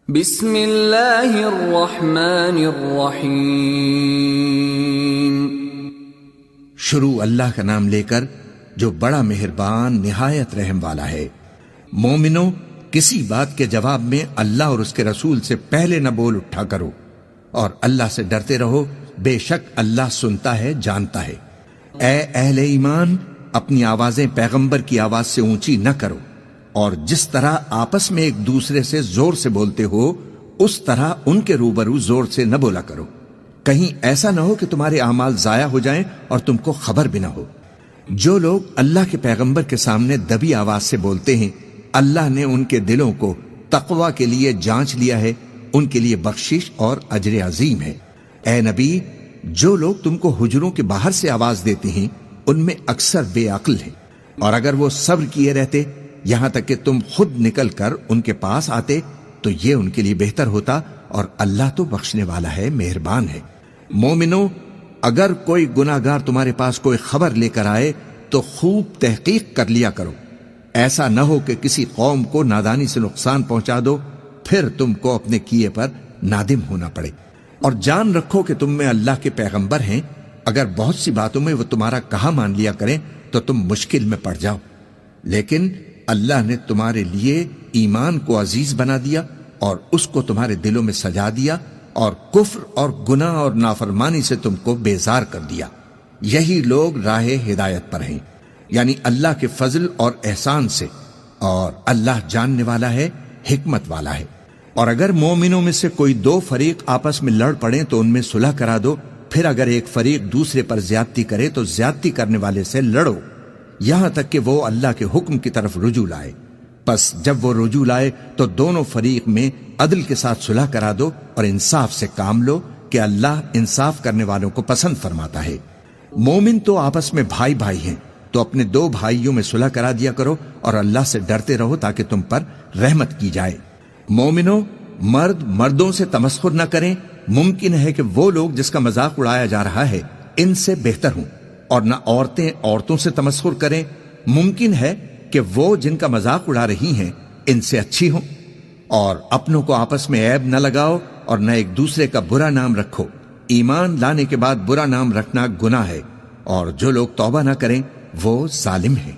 بسم اللہ الرحمن الرحیم۔ شروع اللہ کا نام لے کر جو بڑا مہربان نہایت رحم والا ہے۔ مومنو، کسی بات کے جواب میں اللہ اور اس کے رسول سے پہلے نہ بول اٹھا کرو، اور اللہ سے ڈرتے رہو، بے شک اللہ سنتا ہے، جانتا ہے۔ اے اہل ایمان، اپنی آوازیں پیغمبر کی آواز سے اونچی نہ کرو، اور جس طرح آپس میں ایک دوسرے سے زور سے بولتے ہو اس طرح ان کے روبرو زور سے نہ بولا کرو، کہیں ایسا نہ ہو کہ تمہارے اعمال ضائع ہو جائیں اور تم کو خبر بھی نہ ہو۔ جو لوگ اللہ کے پیغمبر کے سامنے دبی آواز سے بولتے ہیں، اللہ نے ان کے دلوں کو تقوی کے لیے جانچ لیا ہے، ان کے لیے بخشش اور اجر عظیم ہے۔ اے نبی، جو لوگ تم کو حجروں کے باہر سے آواز دیتے ہیں ان میں اکثر بے عقل ہیں، اور اگر وہ صبر کیے رہتے یہاں تک کہ تم خود نکل کر ان کے پاس آتے تو یہ ان کے لیے بہتر ہوتا، اور اللہ تو بخشنے والا ہے، مہربان ہے۔ مومنو، اگر کوئی گناہگار تمہارے پاس کوئی خبر لے کر آئے تو خوب تحقیق کر لیا کرو، ایسا نہ ہو کہ کسی قوم کو نادانی سے نقصان پہنچا دو، پھر تم کو اپنے کیے پر نادم ہونا پڑے۔ اور جان رکھو کہ تم میں اللہ کے پیغمبر ہیں، اگر بہت سی باتوں میں وہ تمہارا کہا مان لیا کریں تو تم مشکل میں پڑ جاؤ، لیکن اللہ نے تمہارے لیے ایمان کو عزیز بنا دیا اور اس کو تمہارے دلوں میں سجا دیا، اور کفر اور گناہ اور نافرمانی سے تم کو بیزار کر دیا۔ یہی لوگ راہ ہدایت پر ہیں، یعنی اللہ کے فضل اور احسان سے، اور اللہ جاننے والا ہے، حکمت والا ہے۔ اور اگر مومنوں میں سے کوئی دو فریق آپس میں لڑ پڑیں تو ان میں صلح کرا دو، پھر اگر ایک فریق دوسرے پر زیادتی کرے تو زیادتی کرنے والے سے لڑو، یہاں تک کہ وہ اللہ کے حکم کی طرف رجوع لائے۔ پس جب وہ رجوع لائے تو دونوں فریق میں عدل کے ساتھ صلح کرا دو اور انصاف سے کام لو کہ اللہ انصاف کرنے والوں کو پسند فرماتا ہے۔ مومن تو آپس میں بھائی بھائی ہیں، تو اپنے دو بھائیوں میں صلح کرا دیا کرو اور اللہ سے ڈرتے رہو تاکہ تم پر رحمت کی جائے۔ مومنو، مرد مردوں سے تمسخر نہ کریں، ممکن ہے کہ وہ لوگ جس کا مذاق اڑایا جا رہا ہے ان سے بہتر ہوں، اور نہ عورتیں عورتوں سے تمسخر کریں، ممکن ہے کہ وہ جن کا مذاق اڑا رہی ہیں ان سے اچھی ہوں۔ اور اپنوں کو آپس میں عیب نہ لگاؤ اور نہ ایک دوسرے کا برا نام رکھو، ایمان لانے کے بعد برا نام رکھنا گناہ ہے، اور جو لوگ توبہ نہ کریں وہ ظالم ہیں۔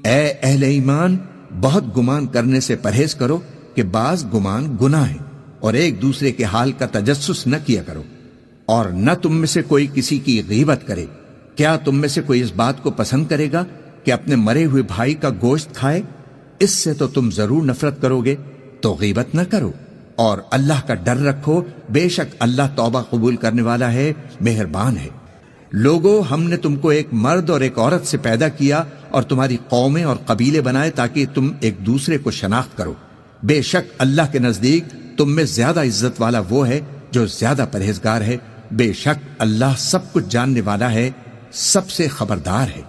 اے اہل ایمان، بہت گمان کرنے سے پرہیز کرو کہ بعض گمان گناہ ہیں، اور ایک دوسرے کے حال کا تجسس نہ کیا کرو، اور نہ تم میں سے کوئی کسی کی غیبت کرے۔ کیا تم میں سے کوئی اس بات کو پسند کرے گا کہ اپنے مرے ہوئے بھائی کا گوشت کھائے؟ اس سے تو تم ضرور نفرت کرو گے، تو غیبت نہ کرو، اور اللہ کا ڈر رکھو، بے شک اللہ توبہ قبول کرنے والا ہے، مہربان ہے۔ لوگو، ہم نے تم کو ایک مرد اور ایک عورت سے پیدا کیا اور تمہاری قومیں اور قبیلے بنائے تاکہ تم ایک دوسرے کو شناخت کرو۔ بے شک اللہ کے نزدیک تم میں زیادہ عزت والا وہ ہے جو زیادہ پرہیزگار ہے، بے شک اللہ سب کچھ جاننے والا ہے، سب سے خبردار ہے۔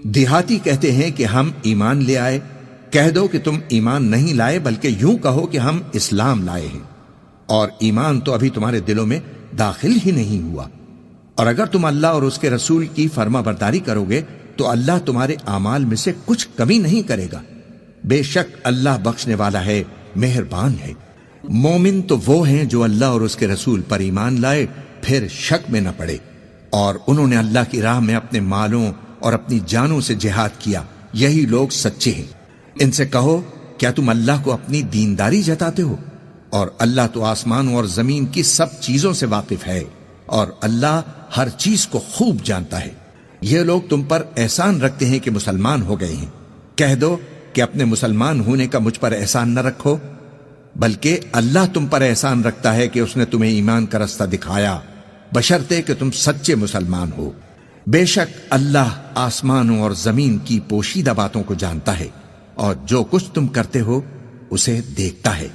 دیہاتی کہتے ہیں کہ ہم ایمان لے آئے، کہہ دو کہ تم ایمان نہیں لائے بلکہ یوں کہو کہ ہم اسلام لائے ہیں، اور ایمان تو ابھی تمہارے دلوں میں داخل ہی نہیں ہوا۔ اور اگر تم اللہ اور اس کے رسول کی فرما برداری کرو گے تو اللہ تمہارے اعمال میں سے کچھ کمی نہیں کرے گا، بے شک اللہ بخشنے والا ہے، مہربان ہے۔ مومن تو وہ ہیں جو اللہ اور اس کے رسول پر ایمان لائے پھر شک میں نہ پڑے، اور انہوں نے اللہ کی راہ میں اپنے مالوں اور اپنی جانوں سے جہاد کیا، یہی لوگ سچے ہیں۔ ان سے کہو، کیا تم اللہ کو اپنی دینداری جتاتے ہو؟ اور اللہ تو آسمانوں اور زمین کی سب چیزوں سے واقف ہے، اور اللہ ہر چیز کو خوب جانتا ہے۔ یہ لوگ تم پر احسان رکھتے ہیں کہ مسلمان ہو گئے ہیں، کہہ دو کہ اپنے مسلمان ہونے کا مجھ پر احسان نہ رکھو، بلکہ اللہ تم پر احسان رکھتا ہے کہ اس نے تمہیں ایمان کا رستہ دکھایا، بشرطے کہ تم سچے مسلمان ہو۔ بے شک اللہ آسمانوں اور زمین کی پوشیدہ باتوں کو جانتا ہے، اور جو کچھ تم کرتے ہو اسے دیکھتا ہے۔